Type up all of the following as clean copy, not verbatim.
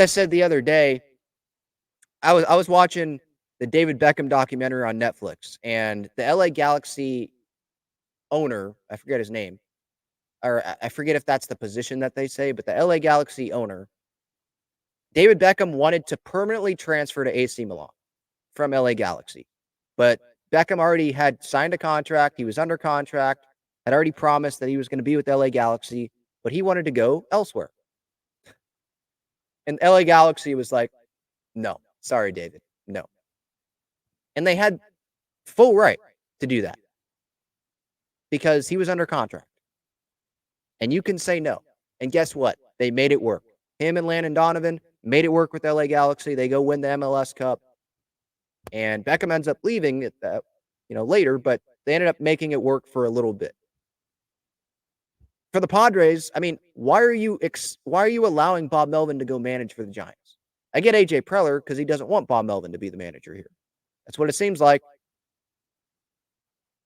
I said the other day, I was watching the David Beckham documentary on Netflix, and the LA Galaxy owner, I forget his name, or I forget if that's the position that they say, but the LA Galaxy owner, David Beckham wanted to permanently transfer to AC Milan from LA Galaxy. But Beckham already had signed a contract, he was under contract, had already promised that he was going to be with LA Galaxy, but he wanted to go elsewhere. And LA Galaxy was like, "No, sorry, David, no." And they had full right to do that because he was under contract. And you can say no. And guess what? They made it work. Him and Landon Donovan made it work with LA Galaxy. They go win the MLS Cup. And Beckham ends up leaving it, later, but they ended up making it work for a little bit. For the Padres, I mean, why are you allowing Bob Melvin to go manage for the Giants? I get AJ Preller because he doesn't want Bob Melvin to be the manager here. That's what it seems like.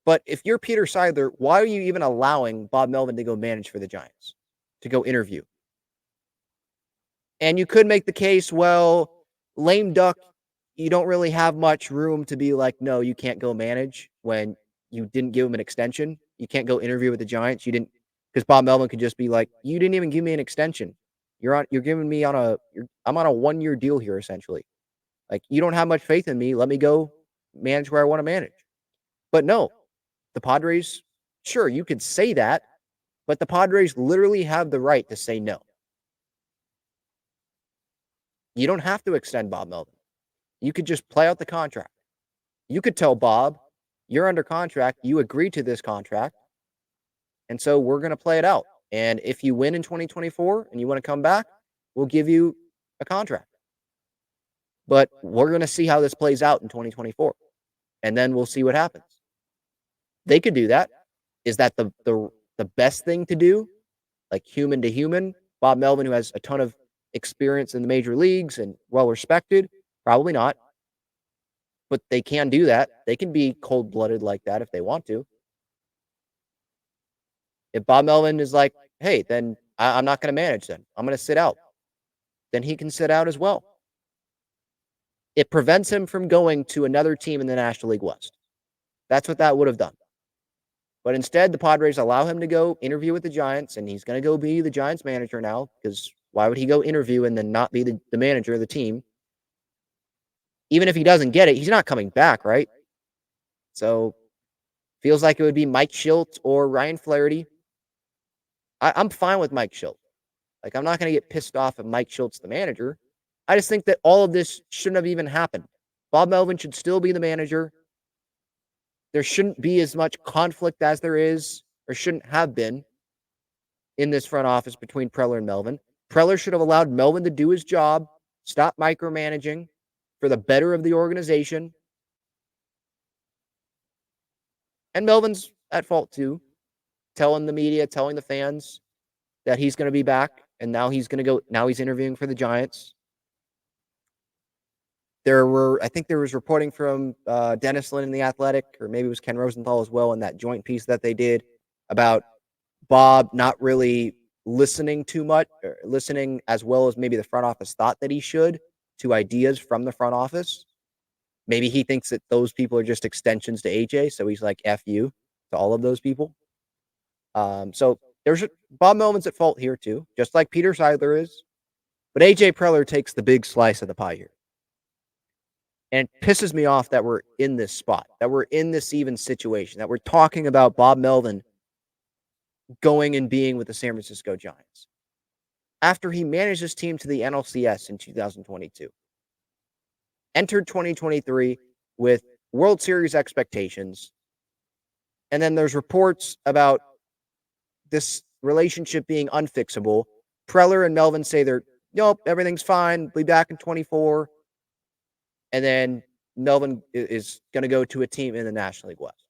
But if you're Peter Seidler, why are you even allowing Bob Melvin to go manage for the Giants, to go interview? And you could make the case, well, lame duck, you don't really have much room to be like, no, you can't go manage when you didn't give him an extension. You can't go interview with the Giants. You didn't, because Bob Melvin could just be like, you didn't even give me an extension. You're giving me I'm on a 1-year deal here, essentially. Like, you don't have much faith in me. Let me go manage where I want to manage. But no, the Padres, sure, you could say that, but the Padres literally have the right to say no. You don't have to extend Bob Melvin. You could just play out the contract. You could tell Bob, you're under contract. You agree to this contract. And so we're going to play it out. And if you win in 2024 and you want to come back, we'll give you a contract. But we're going to see how this plays out in 2024. And then we'll see what happens. They could do that. Is that the best thing to do? Like human to human? Bob Melvin, who has a ton of experience in the major leagues and well-respected? Probably not. But they can do that. They can be cold-blooded like that if they want to. If Bob Melvin is like, hey, then I'm not going to manage then. I'm going to sit out. Then he can sit out as well. It prevents him from going to another team in the National League West. That's what that would have done. But instead, the Padres allow him to go interview with the Giants, and he's going to go be the Giants manager now, because why would he go interview and then not be the manager of the team? Even if he doesn't get it, he's not coming back, right? So, feels like it would be Mike Shildt or Ryan Flaherty. I'm fine with Mike Shildt. Like, I'm not going to get pissed off if Mike Shildt's the manager. I just think that all of this shouldn't have even happened. Bob Melvin should still be the manager. There shouldn't be as much conflict as there is, or shouldn't have been, in this front office between Preller and Melvin. Preller should have allowed Melvin to do his job, stop micromanaging for the better of the organization. And Melvin's at fault too, telling the media, telling the fans that he's going to be back, and now he's interviewing for the Giants. I think there was reporting from Dennis Lin in The Athletic, or maybe it was Ken Rosenthal as well, in that joint piece that they did about Bob not really listening too much, or listening as well as maybe the front office thought that he should, to ideas from the front office. Maybe he thinks that those people are just extensions to AJ, so he's like, F you to all of those people. So Bob Melvin's at fault here too, just like Peter Seidler is. But AJ Preller takes the big slice of the pie here. And it pisses me off that we're in this spot, that we're in this even situation, that we're talking about Bob Melvin going and being with the San Francisco Giants after he managed his team to the NLCS in 2022. Entered 2023 with World Series expectations. And then there's reports about this relationship being unfixable. Preller and Melvin say nope, everything's fine. Be back in 24. And then Melvin is going to go to a team in the National League West.